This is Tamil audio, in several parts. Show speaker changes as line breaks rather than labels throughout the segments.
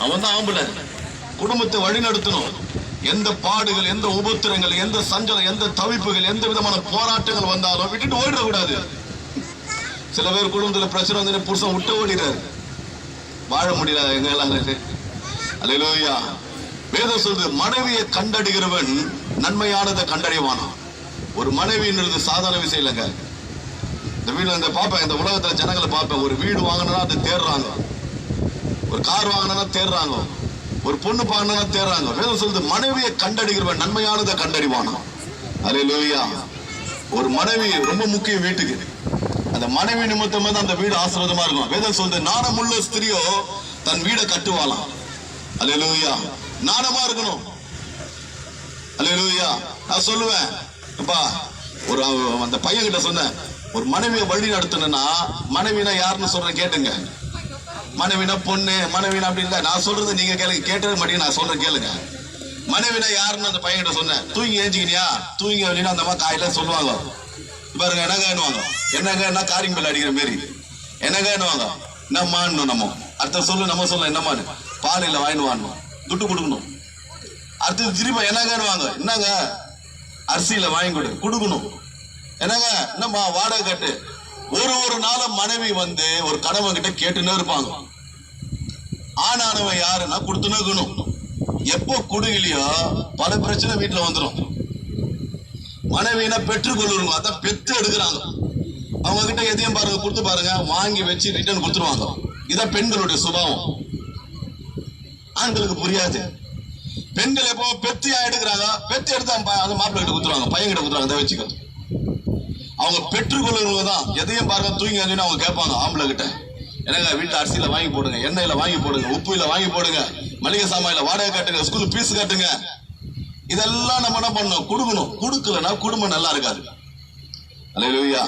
அவன் தான் ஆம்பளை. குடும்பத்தை வழி நடத்தணும். எந்த பாடுகள், எந்த உபத்திரங்கள், எந்த சஞ்சலம், எந்த தவிப்புகள், எந்த விதமான போராட்டங்கள் வந்தாலும் விட்டுட்டு ஓடிடக்கூடாது. சில பேர் குடும்பத்துல பிரச்சனை வந்து புருஷன் விட்டு ஓடிறாரு, வாழ முடியல எங்க. அல்லேலூயா. வேதம் சொல்லுது, மனைவியை கண்டடைகிறவன் நன்மையானதை கண்டடைவானா. ஒரு மனைவின்றது சாதாரண விஷயம் இல்லைங்க. இந்த வீடு இந்த பார்ப்பேன், இந்த உலகத்துல ஜனங்களை பார்ப்பேன். ஒரு வீடு வாங்கினா அதை தேடுறாங்க, ஒரு கார் வாங்கினா தேடுறாங்க, ஒரு பொண்ணு வாங்கினா தேடுறாங்க. வேதம் சொல்லுது, மனைவியை கண்டடைகிறவன் நன்மையானதை கண்டறிவானா. அல்லேலூயா. ஒரு மனைவி ரொம்ப முக்கியம் வீட்டுக்கு. அந்த மனைவி நிமித்தமா தான் அந்த வீடு ஆசீர்வாதமா இருக்கும். வேதம் சொல்லுது, நாணமுள்ள ஸ்திரியோ தன் வீடை கட்டுவாளாம். அல்லேலூயா. நாணமா இருக்கணும். அல்லேலூயா. நான் சொல்லுவேன், ஒரு அந்த பையன் கிட்ட சொன்னேன், ஒரு மனைவியை வழி நடத்தணும்னா மனைவினா யாருன்னு சொல்றேன் கேட்டுங்க. மனைவினா பொண்ணு, மனைவினா அப்படி இல்லை. நான் சொல்றது நீங்க கேளுங்க, கேட்டது மாட்டீங்க, நான் சொல்றேன் கேளுங்க. மனைவினா யாருன்னு அந்த பையன் கிட்ட சொன்னேன். தூங்கி ஏஞ்சிக்கினியா, தூங்கி அப்படின்னா அந்த மாதிரி காயில சொல்லுவாங்க. பாருங்க, என்னங்க என்னங்க காரிங் பெல் அடிக்கிற மாரி என்னங்க என்னம்மான்னு நம்ம அடுத்த சொல்லு, நம்ம சொல்ல என்னம்மான்னு. பாலையில வாங்கிடுவான்னு துட்டு கொடுக்கணும். அடுத்தது திரும்ப என்னங்க என்னங்க அரிசியில வாங்கி கொடுக்கணும். என்னங்க என்னம்மா வாடகை கட்டு. ஒரு நாளும் மனைவி வந்து ஒரு கணவன் கிட்ட கேட்டுன்னு இருப்பாங்க. ஆனானவன் யாருன்னா கொடுத்துன்னு இருக்கணும். எப்போ கொடுக்கலையோ பல பிரச்சனை வீட்டுல வந்துடும். மனைவினா பெற்றுக்கொள்ளுங்க, அதான் பெத்து எடுக்கிறாங்க. அவங்க கிட்ட எதையும் பாருங்க, கொடுத்து பாருங்க, வாங்கி வச்சு ரிட்டர்ன் கொடுத்துருவாங்க. இதான் பெண்களுடைய சுபாவம். ஆண்களுக்கு புரியாது. பெண்கள் எப்போ பெத்தியா எடுக்கிறாங்க, பெத்து எடுத்தா அந்த மாப்பிள்ளை கிட்ட கொடுத்துருவாங்க, பையன் கிட்ட கொடுத்துருவாங்க, அதை வச்சுக்க. அவங்க பெற்றுக்கொள்ளுங்க தான். எதையும் பாருங்க, தூங்கி அவங்க கேட்பாங்க ஆம்பளை கிட்ட, என்னங்க வீட்டு அரிசியில வாங்கி போடுங்க, எண்ணெயில வாங்கி போடுங்க, உப்புல வாங்கி போடுங்க, மளிகை சாமான்ல வாடகை கட்டுங்க, ஸ்கூல் பீஸ் கட்டுங்க. இதெல்லாம் நம்ம என்ன பண்ணணும், கொடுக்கணும். கொடுக்கலன்னா குடும்பம் நல்லா இருக்காது. அல்லேலூயா.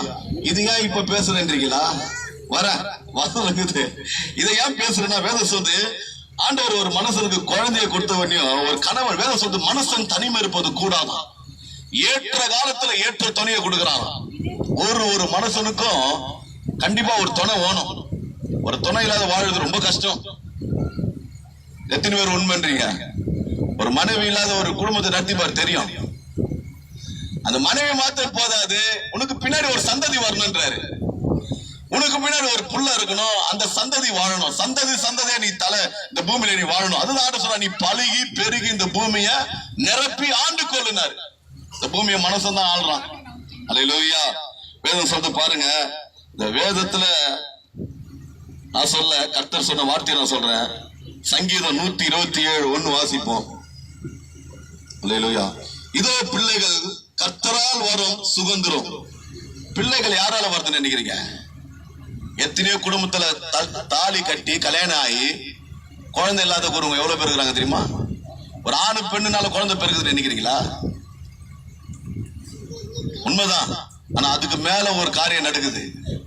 இது ஏன் இப்ப பேசுறேன்றீங்களா? வசனம் இருக்குது. இதை ஏன் பேசுறேன்னா, வேதம் சொல்லுது, ஆண்டவர் ஒரு மனுஷனுக்கு குழந்தையை கொடுத்தவனையும் ஒரு கணவன், வேதம் சொல்லுது, மனுஷன் தனிமை இருப்பது கூடாதான், ஏற்ற காலத்துல ஏற்ற துணையை கொடுக்கிறான். ஒரு மனுஷனுக்கும் கண்டிப்பா ஒரு துணை வேணும். ஒரு துணை இல்லாத வாழ்றது ரொம்ப கஷ்டம். எத்தனை பேர் உண்மைன்றீங்க? ஒரு மனைவி இல்லாத ஒரு குடும்பத்தை நடத்திப்பார் தெரியும். அந்த மனைவி மாத்திரம் போதாது, உனக்கு பின்னாடி ஒரு சந்ததி வரணுன்றாரு. உனக்கு பின்னாடி ஒரு புள்ள இருக்கணும், அந்த சந்ததி வாழணும். சந்ததியா நீ இந்த பூமியில நீ வாழணும். அதுதான் சொல்ற, நீ பழுகி பெருகி இந்த பூமியை நிரப்பி ஆண்டு கொள்ளுனாரு. இந்த பூமியை மனசன் தான் ஆள்றான். அல்லேலூயா. வேதம் சொல்றது பாருங்க. இந்த வேதத்துல நான் சொல்ல, கர்த்தர் சொன்ன வார்த்தையை நான் சொல்றேன். சங்கீதம் 127:1 வாசிப்போம். அல்லேலூயா. இதோ பிள்ளைகள் கர்த்தரால் வரும் சுதந்திரம். பிள்ளைகள் யாரால வருதுன்னு நினைக்கிறீங்க? எத்தனையோ குடும்பத்துல தாலி கட்டி கல்யாணம் ஆகி குழந்தை இல்லாத குடும்பம் எவ்வளவு பேர் இருக்கிறாங்க தெரியுமா? ஒரு ஆணு பெண்ணுனால குழந்தை பெருக்குதுன்னு நினைக்கிறீங்களா? உண்மைதான். ஆனா அதுக்கு மேல ஒரு காரியம் நடக்குது.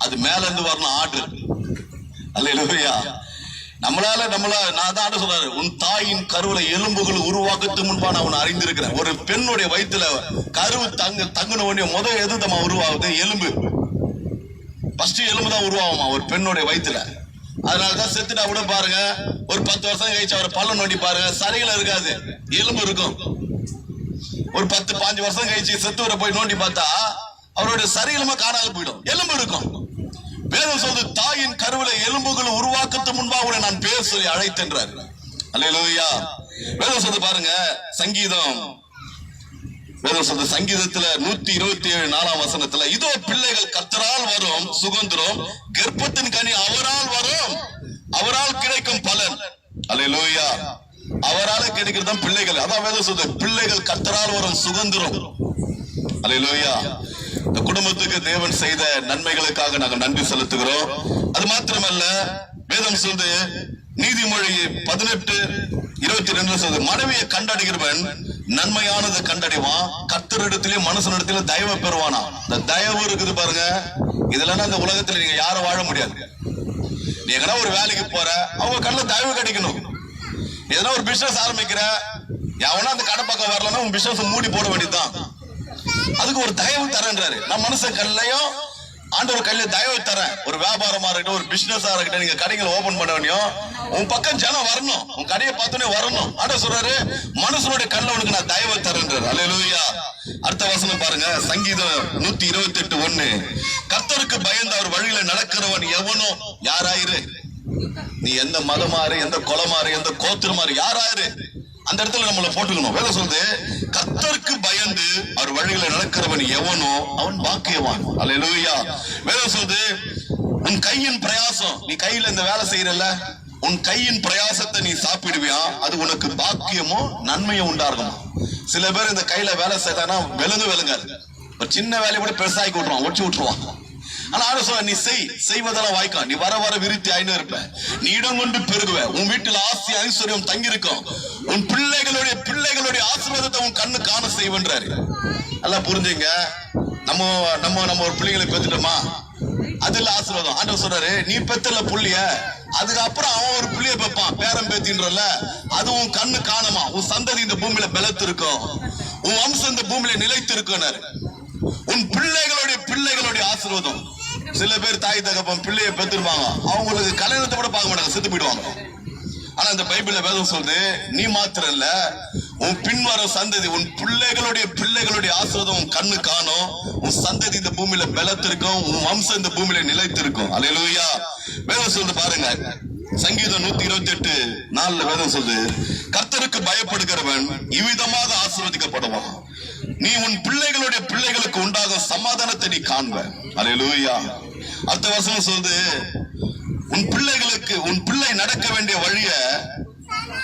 அது மேல இருந்து வரணும் ஆர்டர். அல்லேலூயா. நம்மளால நான் தான் சொல்றாரு, உன் தாயின் கருவுல எலும்புகள் உருவாக்கத்துக்கு முன்பா நான் அவனை அறிந்திருக்கிறேன். ஒரு பெண்ணுடைய வயிற்றுல கருவு தங்குன உடனே முதல் எது நம்ம உருவாகுது? எலும்பு. ஃபர்ஸ்ட் எலும்பு தான் உருவாகுமா ஒரு பெண்ணுடைய வயிற்றுல. அதனாலதான் செத்துட்டா கூட பாருங்க, ஒரு 10 வருஷம் கழிச்சு அவர் பல்ல நோண்டி பாருங்க, சரையில இருக்காது, எலும்பு இருக்கும். ஒரு 10-15 வருஷம் கழிச்சு செத்துவரை போய் நோண்டி பார்த்தா அவருடைய சரீரமா காணாது போயிடும், எலும்பு இருக்கும். வேதம் சொல்றது, தாயின் கருவில எலும்புகள் உருவாக்கத்து முன்பாக நான் பேர் சொல்லி அழைத்தென்றார். அல்லேலூயா. வேதம் சொல்றது பாருங்க, வேதம் சொல்றது சங்கீதத்துல 127:4 வசனத்துல, இதோ பிள்ளைகள் கர்த்தரால் வரும் சுதந்திரம், கர்ப்பத்தின் கனி அவரால் வரும், அவரால் கிடைக்கும் பலன். அல்லேலூயா. அவரால் கிடைக்கிறது பிள்ளைகள். அதான் வேதம் சொல்றது, பிள்ளைகள் கர்த்தரால் வரும் சுதந்திரம். அல்லேலூயா. இந்த குடும்பத்துக்கு தேவன் செய்த நன்மைகளுக்காக நாங்கள் நன்றி செலுத்துகிறோம். அது மாத்திரமல்ல, வேதம் சொல்லுது, நீதிமொழி 18:22 சொல்லுது, மனைவியை கண்டடைகிறவன் நன்மையானதை கண்டடைவான், கர்த்தரிடத்திலே மனுஷனிடத்திலே தயவு பெறுவானா. இந்த தயவு இருக்குது பாருங்க, இதெல்லாம் இந்த உலகத்துல நீங்க யாரும் வாழ முடியாது. நீ எங்கன்னா ஒரு வேலைக்கு போற, அவங்க கண்ணுல தயவு கிடைக்கணும். எதனா ஒரு பிசினஸ் ஆரம்பிக்கிற, எவனா அந்த கடை பக்கம் வரலன்னா உன் பிசினஸ் மூடி போட வேண்டியதுதான். அதுக்கு ஒரு தயவு தரன்றாரு. நம்ம மனுஷன் கண்ணையும் ஆண்டவர் கையில தயவு தரேன். ஒரு வியாபாரமா இருக்கட்டும், ஒரு பிசினஸா இருக்கட்டும், நீங்க கடைகளை ஓபன் பண்ணவனையும் உன் பக்கம் ஜனம் வரணும், உன் கடையை பார்த்தோன்னே வரணும். ஆண்டவர் சொல்றாரு, மனுஷனுடைய கண்ணில் உனக்கு நான் தயவு தரேன்றார். அல்லேலூயா. அடுத்த வசனம் பாருங்க, சங்கீதம் 128:1. கர்த்தருக்கு பயந்து அவர் வழியில நடக்கிறவன் எவனோ, யாராயிரு, நீ எந்த மதமாறு, எந்த குலமாறு, எந்த கோத்திரமாறு, யாராயிரு, அந்த இடத்துல நம்மள போட்டுக்கணும். வேலை சொல்லுது, கர்த்தருக்கு பயந்து அவர் வழியில நடக்கிறவன் எவனோ அவன் பாக்கியவான். அல்லேலூயா. வேலை சொல்லுது, உன் கையின் பிரயாசம், நீ கையில இந்த வேலை செய்யறல, உன் கையின் பிரயாசத்தை நீ சாப்பிடுவியா, அது உனக்கு பாக்கியமோ நன்மையும் உண்டாகும். சில பேர் இந்த கையில வேலை செய்தானா விளங்காது, ஒரு சின்ன வேலையை கூட பெருசாக்கி விட்டுருவான், ஒட்டி விட்டுருவான். ஆனா சொல்ல, நீ செய்வதெல்லாம் வாய்க்கா, நீ வர வர விருத்தி ஆயின்னு இருப்ப, நீ இடம் கொண்டு பெருகுவ, உன் வீட்டில் ஆசி ஐஸ்வர்யம் தங்கி இருக்கும், உன் பிள்ளைகளுடைய ஆசீர்வாதத்தை உன் கண்ணு காண செய்வன்றாரு. எல்லாம் புரிஞ்சுங்க. நம்ம ஒரு பிள்ளைகளை பெத்துட்டோமா, அதுல ஆசீர்வாதம். ஆண்டவர் சொல்றாரு, நீ பெத்தல புள்ளிய, அதுக்கப்புறம் அவன் ஒரு புள்ளிய பெப்பான், பேரம் பேத்தின்றல, அது உன் கண்ணு காணுமா, உன் சந்ததி இந்த பூமியில பலத்து இருக்கும், உன் வம்சம் இந்த பூமியில நிலைத்து இருக்கும். உன் பிள்ளைகளுடைய ஆசீர்வாதம். சில பேர் தாய் தகப்பன் பிள்ளைய பெற்றிருப்பாங்க, அவங்களுக்கு கல்யாணத்தை கூட பார்க்க மாட்டாங்க, செத்து போயிடுவாங்க. ஆனா இந்த பைபிள்ல வேதம் சொல்லுது, நீ மாத்திரம் இல்ல, உன் பின்வர சந்ததி, உன் பிள்ளைகளுடைய ஆசீர்வாதம் உன் கண்ணு காணும், உன் சந்ததி இந்த பூமியில பலத்திருக்கும், உன் வம்சம் இந்த பூமியில நிலைத்திருக்கும். அல்லேலூயா. வேதம் சொல்லுது பாருங்க, சங்கீதம் 128:4 வேதம் சொல்லுது, கர்த்தருக்கு பயப்படுகிறவன் இவ்விதமாக ஆசீர்வதிக்கப்படுவான், நீ உன் பிள்ளைகளுக்கு உண்டாகும் சமாதானத்தை நீ காண்ப. அல்லேலூயா. அடுத்த வசனம் சொல்லுது, உன் பிள்ளை நடக்க வேண்டிய வழிய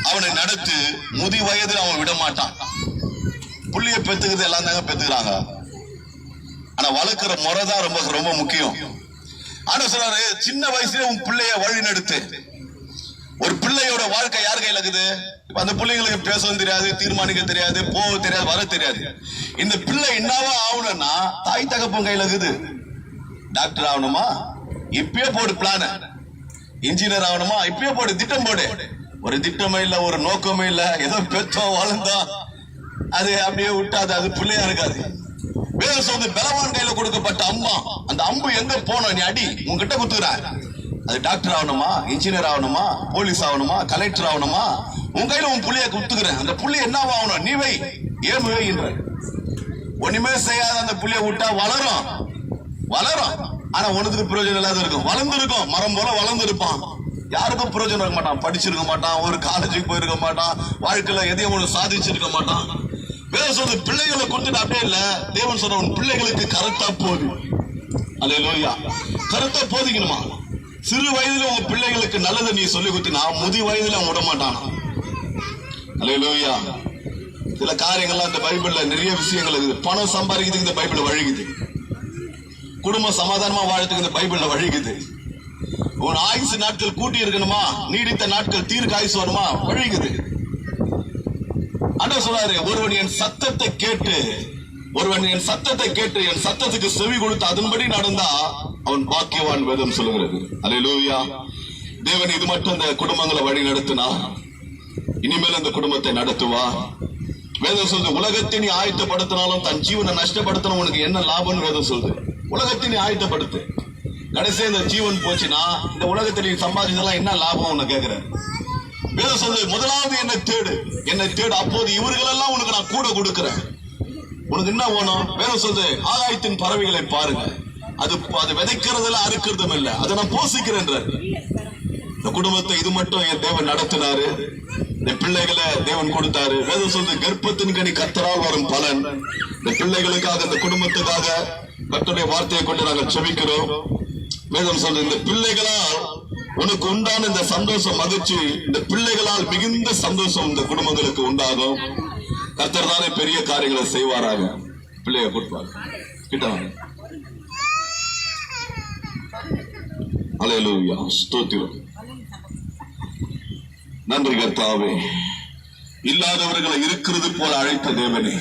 அவனை நடத்து, முதி வயதில் அவன் விட மாட்டான். புள்ளிய பெத்துக்கிறது எல்லாம் தாங்க பெத்துக்கிறாங்க, ஆனா வளர்க்கிற முறைதான் ரொம்ப ரொம்ப முக்கியம். ஆனா சொல்றாரு, சின்ன வயசுல உன் பிள்ளைய வழி நடத்து. ஒரு பிள்ளையோட வாழ்க்கை யார் கையில இருக்குது? அந்த பிள்ளைங்களுக்கு பேசவும் தெரியாது, தீர்மானிக்க தெரியாது, போக தெரியாது, வர தெரியாது. இந்த பிள்ளை என்னவா ஆகணும்னா தாய் தகப்பன் கையில இருக்குது. டாக்டர் ஆகணுமா, இப்பயே போடு பிளான. இன்ஜினியர் ஆகணுமா, இப்பயே போடு, திட்டம் போடு. ஒரு திட்டமே இல்ல, ஒரு நோக்கமே இல்ல, ஏதோ பெற்றோம் வளர்ந்தோம், அது அப்படியே விட்டாது, அது பிள்ளையா இருக்காது. வேதம் சொல்லுது, பலவான் கையில கொடுக்கப்பட்ட அம்மா, அந்த அம்பு எங்க போனோம், நீ அடி, உங்ககிட்ட குத்துற. அது டாக்டர் ஆகணுமா, இன்ஜினியர் ஆகணுமா, போலீஸ் ஆகணுமா, கலெக்டர் ஆகணுமா, உன் கையில உன் புள்ளைய குத்துக்கிறேன். அந்த புள்ளி என்ன ஆகணும், நீ வை, ஏன் வைன்ற. ஒண்ணுமே செய்யாத அந்த புள்ளைய விட்டா வளரும், ஆனா ஒண்ணுக்கு பிரயோஜனம் இல்லாத இருக்கும். வளர்ந்துருக்கும், மரம் போல வளர்ந்துருப்பான், யாருக்கும் பிரயோஜனம் இருக்க மாட்டான், படிச்சிருக்க மாட்டான், ஒரு காலேஜுக்கு போயிருக்க மாட்டான், வாழ்க்கையில எதையும் ஒண்ணு சாதிச்சிருக்க மாட்டான். வேதம் சொல்றது, பிள்ளைகளை கொடுத்துட்டு அப்படியே இல்ல, தேவன் சொல்ற, உன் பிள்ளைகளுக்கு கருத்தா போது. அல்லேலூயா. கருத்தா போதிக்கணுமா. சிறு வயதுல உங்க பிள்ளைகளுக்கு நல்லதை நீ சொல்லி கொடுத்தினா, முதி வயதுல அவன் விட மாட்டான். அல்லேலூயா. சில காரியங்கள்லாம் இந்த பைபிள்ல நிறைய விஷயங்கள் இருக்குது. பணம் சம்பாதிக்கிறதுக்கு இந்த பைபிள் வழிகுது, குடும்ப சமாதானமா வாழறதுக்கு இந்த பைபிள்ல வழிகுது. உன் ஆயுசு நாட்கள் கூட்டி இருக்கணுமா, நீடித்த நாட்கள் தீர்க்க ஆயுசு வருமா, வழிகுது. ஆண்டவர் சொல்றாரு, ஒருவன் என் சத்தத்தை கேட்டு என் சத்தத்துக்கு செவி கொடுத்து அதன்படி நடந்தா அவன் பாக்கியவான், வேதம் சொல்லுகிறது. அல்லேலூயா. தேவன் இது மட்டும் இந்த குடும்பங்களை வழி நடத்தினா, இனிமேல் அந்த குடும்பத்தை நடத்துவா. வேதம் சொல்லுது, உலகத்தை நீ ஆயத்தப்படுத்தினாலும் தன் ஜீவனை நஷ்டப்படுத்தணும், உனக்கு என்ன லாபம்னு வேதம் சொல்லுது. உலகத்தை நீ ஆயத்தப்படுத்து, கடைசியா இந்த ஜீவன் போச்சுன்னா இந்த உலகத்தை நீ சம்பாதிச்சதெல்லாம் என்ன லாபம் உன்னை கேட்கிற. வேதம் சொல்லுது, முதலாவது என்னை தேடு, அப்போது இவர்களெல்லாம் உனக்கு நான் கூட கொடுக்கிறேன். உனக்கு என்ன வேணும்? வேதம் சொல்லுது, ஆகாயத்தின் பறவைகளை பாருங்க, அது விதைக்கிறதுல அறுக்கிறதும் இல்ல, அதை நான் போஷிக்கிறேன். இந்த குடும்பத்தை இது மட்டும் என் தேவன் நடத்தினாரு, இந்த பிள்ளைகளை தேவன் கொடுத்தாரு. வேதம் சொல்லுது, கர்ப்பத்தின் கனி கர்த்தரால் வரும் பலன். இந்த பிள்ளைகளுக்காக, இந்த குடும்பத்துக்காக கர்த்தருடைய வார்த்தையை கொண்டு நாங்கள் செபிக்கிறோம். வேதம் சொல்லுது, இந்த பிள்ளைகளால் உனக்கு உண்டான இந்த சந்தோஷம், மகிழ்ச்சி, இந்த பிள்ளைகளால் மிகுந்த சந்தோஷம் இந்த குடும்பங்களுக்கு உண்டாகும். கர்த்தர் தானே பெரிய காரியங்களை செய்வாராக. பிள்ளைய கொடுப்பாரு கிட்ட. அல்லேலூயா. ஸ்தோத்திரம். நன்றி கர்த்தாவே. இல்லாதவர்களை இருக்கிறது போல அழைத்த தேவனே,